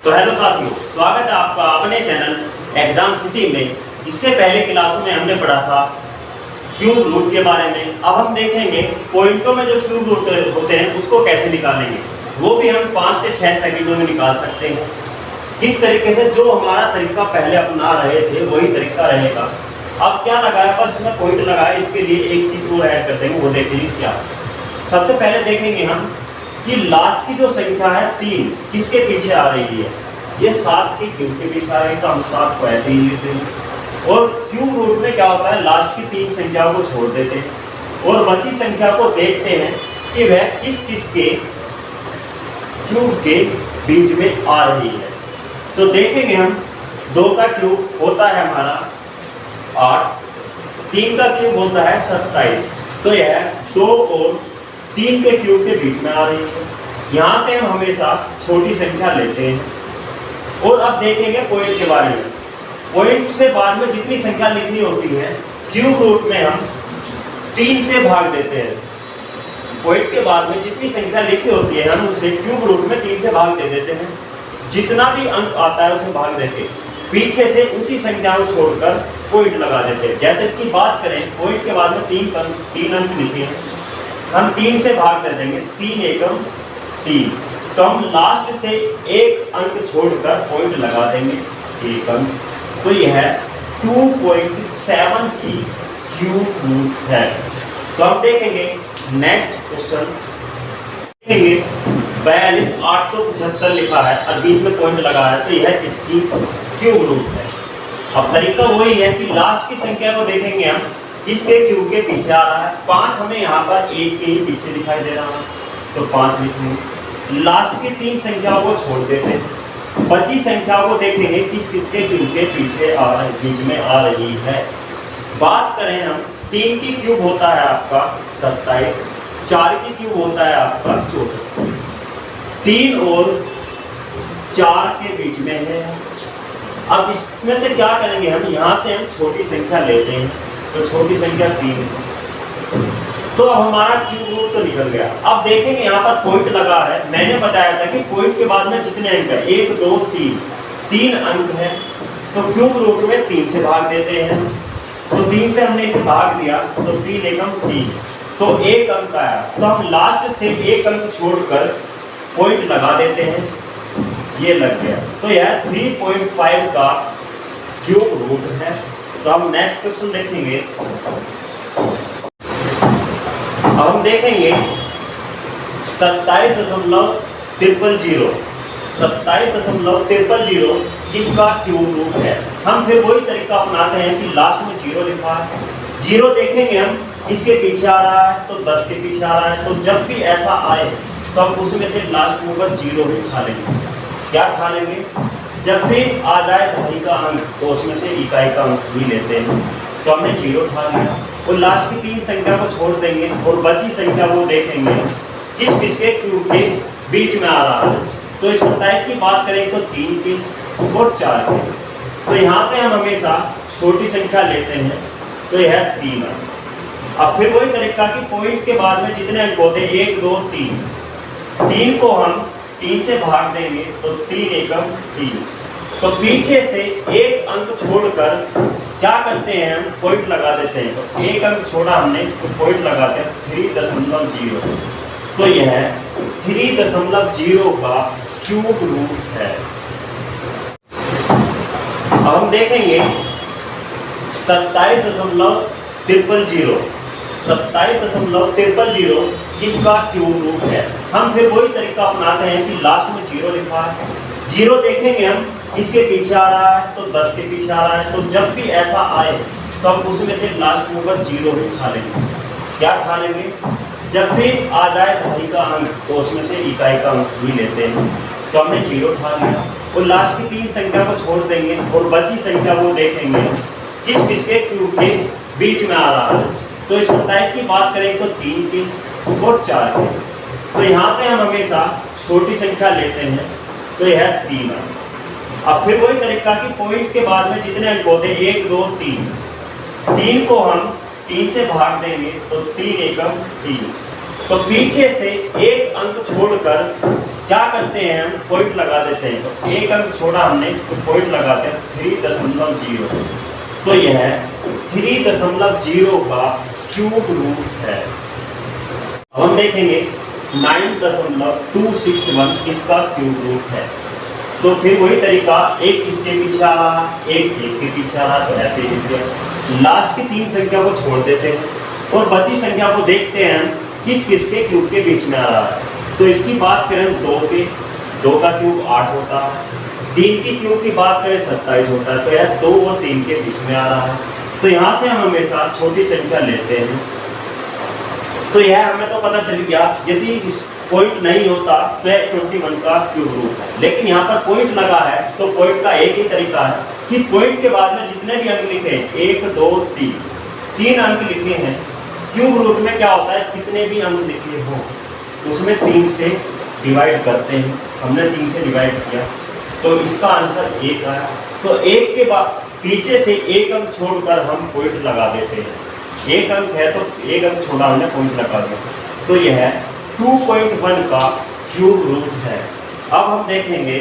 तो हेलो साथियों, स्वागत है आपका अपने चैनल एग्जाम सिटी में। इससे पहले क्लासों में हमने पढ़ा था क्यूब रूट के बारे में। अब हम देखेंगे पॉइंटों में जो क्यूब रूट होते हैं उसको कैसे निकालेंगे। वो भी हम 5 से 6 सेकंडों में निकाल सकते हैं। किस तरीके से, जो हमारा तरीका पहले अपना रहे थे वही तरीका रहेगा। अब क्या लगाया, बस मैं पॉइंट लगाया, इसके लिए एक चीज और ऐड कर देंगे, वो देखेंगे क्या। सबसे पहले देखेंगे हम कि लास्ट की जो संख्या है 3 किसके पीछे आ रही है। ये 7 के क्यूब के पीछे आ रही है, तो हम 7 को ऐसे ही लेते हैं। और क्यूब रूट में क्या होता है, लास्ट की 3 संख्याओं को छोड़ देते हैं और बची संख्या को देखते हैं कि वह किस किस के क्यूब के बीच में आ रही है। तो देखेंगे हम 2 का क्यूब होता है हमारा 8, 3 का क्यूब होता है 27। तो यह 2 और 3 के क्यूब के बीच में आ रही है। यहाँ से हम हमेशा छोटी संख्या लेते हैं। और अब देखेंगे पॉइंट के बारे में। पॉइंट से बाद में जितनी संख्या लिखनी होती है, क्यूब रूट में हम 3 से भाग देते हैं। पॉइंट के बाद में जितनी संख्या लिखी होती है हम उसे क्यूब रूट में 3 से भाग दे देते हैं। जितना भी अंक आता है उसे भाग देके पीछे से उसी संख्या को छोड़कर पॉइंट लगा देते हैं। जैसे इसकी बात करें, पॉइंट के बाद में 3 अंक लिखे हैं, हम 3 से भाग दे देंगे, 3 एकम 3। तो हम लास्ट से एक अंक छोड़कर पॉइंट लगा देंगे, एक अंक। तो यह 2.7 की क्यूब रूट है। तो हम देखेंगे नेक्स्ट क्वेश्चन, देखेंगे 42,875 लिखा है और बीच में पॉइंट लगा है, तो यह इसकी क्यूब रूट है। अब तरीका वही है कि लास्ट की संख्या को देखेंगे हम किसके क्यूब के पीछे आ रहा है। 5 हमें यहाँ पर 1 के ही पीछे दिखाई दे रहा है, तो 5 लिखेंगे। लास्ट की 3 संख्याओं को छोड़ देते हैं, बची संख्याओं को देखेंगे किस किसके क्यूब के पीछे बीच में आ रही है। बात करें हम, 3 की क्यूब होता है आपका 27, 4 की क्यूब होता है आपका 64। 3 और 4 के बीच में है। अब इसमें से क्या करेंगे हम, यहाँ से हम छोटी संख्या लेते हैं, तो छोटी संख्या 3। तो अब हमारा क्यूब रूट तो निकल गया। अब देखेंगे यहाँ पर पॉइंट लगा है। मैंने बताया था कि पॉइंट के बाद में जितने अंक है, 1 2 3 अंक है, तो क्यूब रूट में 3 से भाग देते हैं। तो 3 से हमने इसे भाग दिया, तो 3 एकम 3, तो 1 अंक आया। तो हम लास्ट से 1 अंक छोड़कर पॉइंट लगा देते हैं, ये लग गया। तो यह 3.5 का क्यूब रूट है। तो हम नेक्स्ट क्वेश्चन देखेंगे। अब हम देखेंगे 27.300 किसका क्यूब रूट है। हम फिर वही तरीका अपनाते हैं कि लास्ट में 0 लिखा है। 0 देखेंगे हम किसके पीछे आ रहा है, तो 10 के पीछे आ रहा है। तो जब भी ऐसा आए तो हम उसमें से लास्ट में होगा 0 ही उठा लेंगे। क्या उठा लेंगे, जब भी आ जाए धारी का अंक तो उसमें से इकाई का अंक भी लेते हैं। तो हमने 0 उठा लिया और लास्ट की 3 संख्या को छोड़ देंगे और बची संख्या को देखेंगे किस किसके क्यूब के बीच में आ रहा है। तो इस 27 की बात करें तो 3 के और 4 के। तो यहाँ से हम हमेशा छोटी संख्या लेते हैं, तो यह 3 अंक। अब फिर वही तरीका कि पॉइंट के बाद में जितने अंक होते हैं, 1 2 3 को हम 3 से भाग देंगे, तो 3 एकम 3। तो पीछे से एक अंक छोड़कर क्या करते हैं, हम पॉइंट लगा देते हैं। तो एक अंक छोड़ा हमने, तो पॉइंट लगाते हैं 3.0। तो यह 3.0 का क्यूब रूट है। अब हम देखेंगे 27.300 किसका क्यूब रूट है। हम फिर वही तरीका अपनाते हैं कि लास्ट में 0 लिखा है। 0 देखेंगे हम किसके पीछे आ रहा है, तो 10 के पीछे आ रहा है। तो जब भी ऐसा आए तो हम उसमें से लास्ट में होगा 0 ही उठा लेंगे। क्या उठा लेंगे, जब भी आ जाए धारी का अंक तो उसमें से इकाई का अंक भी लेते हैं। तो हमने 0 उठा लिया और लास्ट की 3 संख्या को छोड़ देंगे और बची संख्या को देखेंगे किस किसके क्यूब के बीच में आ रहा है। तो इस 27 की बात करें तो 3 के और 4 के। तो यहाँ से हम हमेशा छोटी संख्या लेते हैं, तो यह 3 अंक। अब फिर वही तरीका कि पॉइंट के बाद में जितने अंक होते हैं, 1 2 3 को हम 3 से भाग देंगे, तो 3 एकम 3। तो पीछे से एक अंक छोड़कर क्या करते हैं, हम पॉइंट लगा देते हैं। तो एक अंक छोड़ा हमने तो पॉइंट लगाते हैं 3.0। तो यह 3.0 का क्यूब रूट है। अब हम देखेंगे 9.261 इसका क्यूब रूट है। तो फिर वही तरीका, एक इसके पीछे आ रहा, एक के पीछे आ रहा, तो ऐसे ही लिख दिया। लास्ट की 3 संख्या को छोड़ देते हैं और बची संख्या को देखते हैं किस किस के क्यूब के बीच में आ रहा है। तो इसकी बात करें 2 के, 2 का क्यूब 8 होता है। 3 की क्यूब की बात करें 27 होता है। तो यह 2 और 3 के बीच में आ रहा है। तो यहाँ से हम हमेशा छोटी संख्या लेते हैं। तो यह हमें तो पता चल गया, यदि इस पॉइंट नहीं होता तो यह 21 का क्यूब रूट है। लेकिन यहाँ पर पॉइंट लगा है, तो पॉइंट का एक ही तरीका है कि पॉइंट के बाद में जितने भी अंक लिखे हैं, 1 2 3 अंक लिखे हैं, क्यूब रूट में क्या होता है, कितने भी अंक लिखे हो उसमें 3 से डिवाइड करते हैं। हमने 3 से डिवाइड किया तो इसका आंसर 1 आया। तो 1 के बाद पीछे से एक अंक छोड़कर हम पॉइंट लगा देते हैं। एक अंक है तो एक अंक छोड़ा हमने पॉइंट लगा दिया। तो यह 2.1 का क्यूब रूट है। अब हम देखेंगे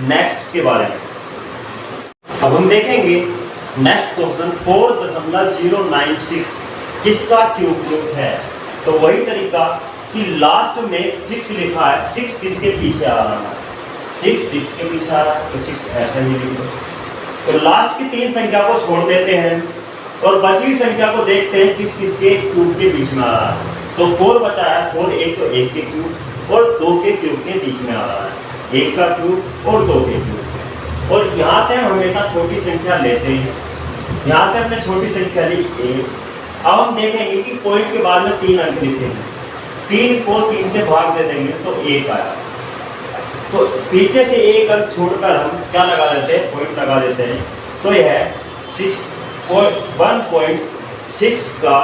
नेक्स्ट के बारे में। अब हम देखेंगे नेक्स्ट क्वेश्चन 4.096 किसका क्यूब रूट है। तो वही तरीका कि लास्ट में 6 लिखा है, 6 किसके पीछे आ रहा है, 6 के पीछे आ रहा है, तो 6 ऐसा ही लिख दो। तो लास्ट की 3 संख्या को छोड़ देते हैं और बची संख्या को देखते हैं किस किस के क्यूब के बीच में आ रहा है। तो 4 बचा है, 4 एक तो 1 के क्यूब और 2 के क्यूब के बीच में आ रहा है, 1 का क्यूब और 2 के क्यूब। और यहाँ से हम हमेशा छोटी संख्या लेते हैं। यहाँ से हमने छोटी संख्या ली 1। अब हम देखेंगे कि पॉइंट के बाद में 3 अंक लिखे हैं, 3 को 3 से भाग दे देंगे तो 1 आया। तो पीछे से एक अंक छोड़कर हम क्या लगा देते हैं, पॉइंट लगा देते हैं। तो यह 1.6 का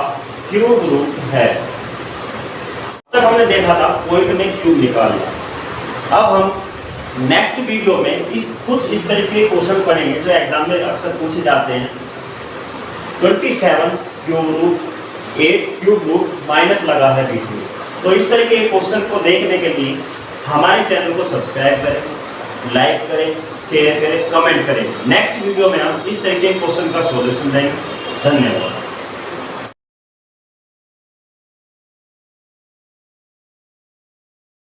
क्यूब रूट है। तक हमने देखा था पॉइंट में क्यूब निकालना। अब हम नेक्स्ट वीडियो में कुछ इस तरीके के क्वेश्चन पढ़ेंगे जो एग्जाम में अक्सर पूछे जाते हैं। 27 cube root, 8 cube root minus लगा है बीच में। तो इस तरीके के क्वेश्चन को देखने के लिए हमारे चैनल को सब्सक्राइब करें, लाइक करें, शेयर करें, कमेंट करें। नेक्स्ट वीडियो में हम इस तरीके के क्वेश्चन का सॉल्यूशन देंगे। धन्यवाद।